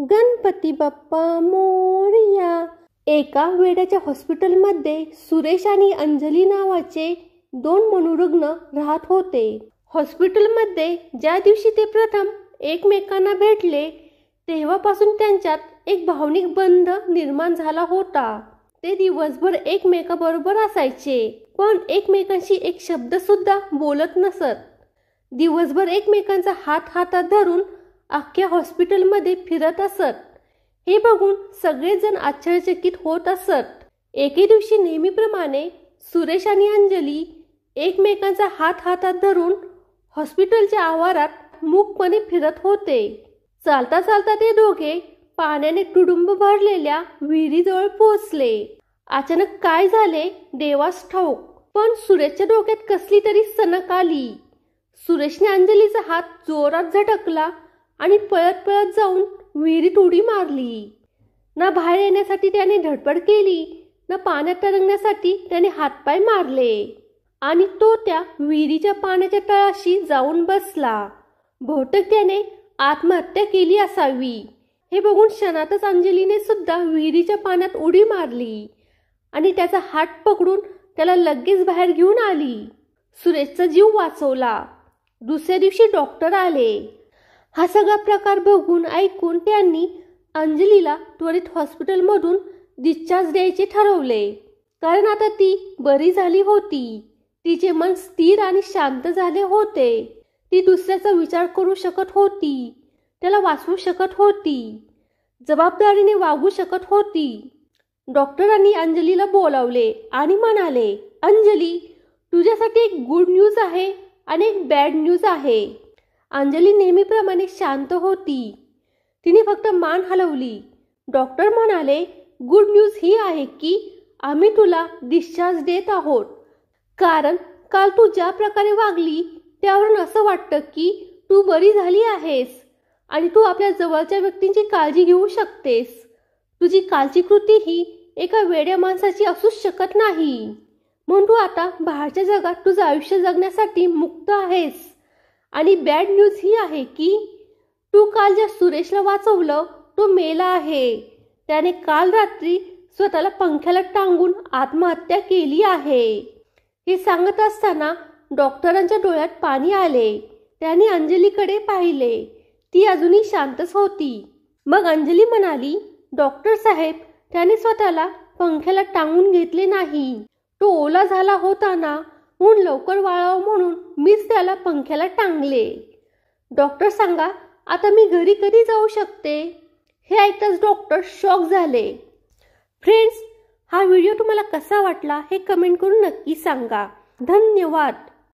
गणपती बाप्पा मोरया। एका वेड्याच्या हॉस्पिटलमध्ये सुरेश आणि अंजली नावाचे दोन मनोरुग्ण राहत होते। हॉस्पिटलमध्ये ज्या दिवशी ते प्रथम एकमेकांना भेटले तेव्हापासून त्यांच्यात एक भावनिक बंध निर्माण झाला होता। ते दिवसभर एकमेकाबरोबर असायचे, पण एकमेकांशी एक शब्द सुद्धा बोलत नसत। दिवसभर एकमेकांचा हात हातात धरून अख्ख्या हॉस्पिटलमध्ये फिरत असत। हे बघून सगळेजण आश्चर्यचकित होत असत। एके दिवशी नेहमीप्रमाणे सुरेश आणि अंजली एकमेकांचा हात हातात धरून हॉस्पिटलच्या आवारात मूकपणे फिरत होते। चालता चालता ते दोघे पाण्याने तुडुंब भरलेल्या विहिरीजवळ पोहोचले। अचानक काय झाले देवास ठाऊक, पण सुरेशच्या डोक्यात कसली तरी सनक आली। सुरेशने अंजलीचा हात जोरात झटकला आणि पळत पळत जाऊन विहिरीत उडी मारली। ना बाहेर येण्यासाठी त्याने धडपड केली, ना पाण्यात तरंगण्यासाठी त्याने हातपाय मारले, आणि तो त्या विहिरीच्या पाण्याच्या तळाशी जाऊन बसला। बहुतेक त्याने आत्महत्या केली असावी। हे बघून क्षणातच अंजलीने सुद्धा विहिरीच्या पाण्यात उडी मारली आणि त्याचा हात पकडून त्याला लगेच बाहेर घेऊन आली। सुरेशचा जीव वाचवला। दुसऱ्या दिवशी डॉक्टर आले। हा सगळा प्रकार बघून ऐकून त्यांनी अंजलीला त्वरित हॉस्पिटलमधून डिस्चार्ज द्यायचे ठरवले, कारण आता ती बरी झाली होती। तिचे मन स्थिर आणि शांत झाले होते। ती दुसऱ्याचा विचार करू शकत होती, त्याला वाचवू शकत होती, जबाबदारीने वागू शकत होती। डॉक्टरांनी अंजलीला बोलावले आणि म्हणाले, अंजली, तुझ्यासाठी एक गुड न्यूज आहे आणि एक बॅड न्यूज आहे। अंजली नेहमीप्रमाणे शांत होती। तिने फक्त मान हलवली। डॉक्टर म्हणाले, गुड न्यूज ही आहे की आम्ही तुला डिस्चार्ज देत आहोत, कारण काल तू ज्या प्रकारे वागली त्यावरून असं वाटतं की तू बरी झाली आहेस आणि तू आपल्या जवळच्या व्यक्तींची काळजी घेऊ शकतेस। तुझी कालची कृती ही एका वेड्या माणसाची असूच शकत नाही, म्हणून तू आता बाहेरच्या जगात तुझं आयुष्य जगण्यासाठी मुक्त आहेस। आणि बॅड न्यूज ही आहे की तू काल ज्या सुरेशला वाचवलं तो मेला आहे। त्याने काल रात्री स्वतःला पंख्याला टांगून आत्महत्या केली आहे। हे सांगत असताना डॉक्टरांच्या डोळ्यात पाणी आले। त्याने अंजलीकडे पाहिले। ती अजूनही शांतच होती। मग अंजली म्हणाली, डॉक्टर साहेब, त्याने स्वतःला पंख्याला टांगून घेतले नाही, तो ओला झाला होता ना, म्हणून लवकर वाळावं म्हणून मीच त्याला पंख्याला टांगले। डॉक्टर सांगा, आता मी घरी कधी जाऊ शकते? हे ऐकताच डॉक्टर शॉक झाले। फ्रेंड्स, हा व्हिडिओ तुम्हाला कसा वाटला हे कमेंट करून नक्की सांगा। धन्यवाद।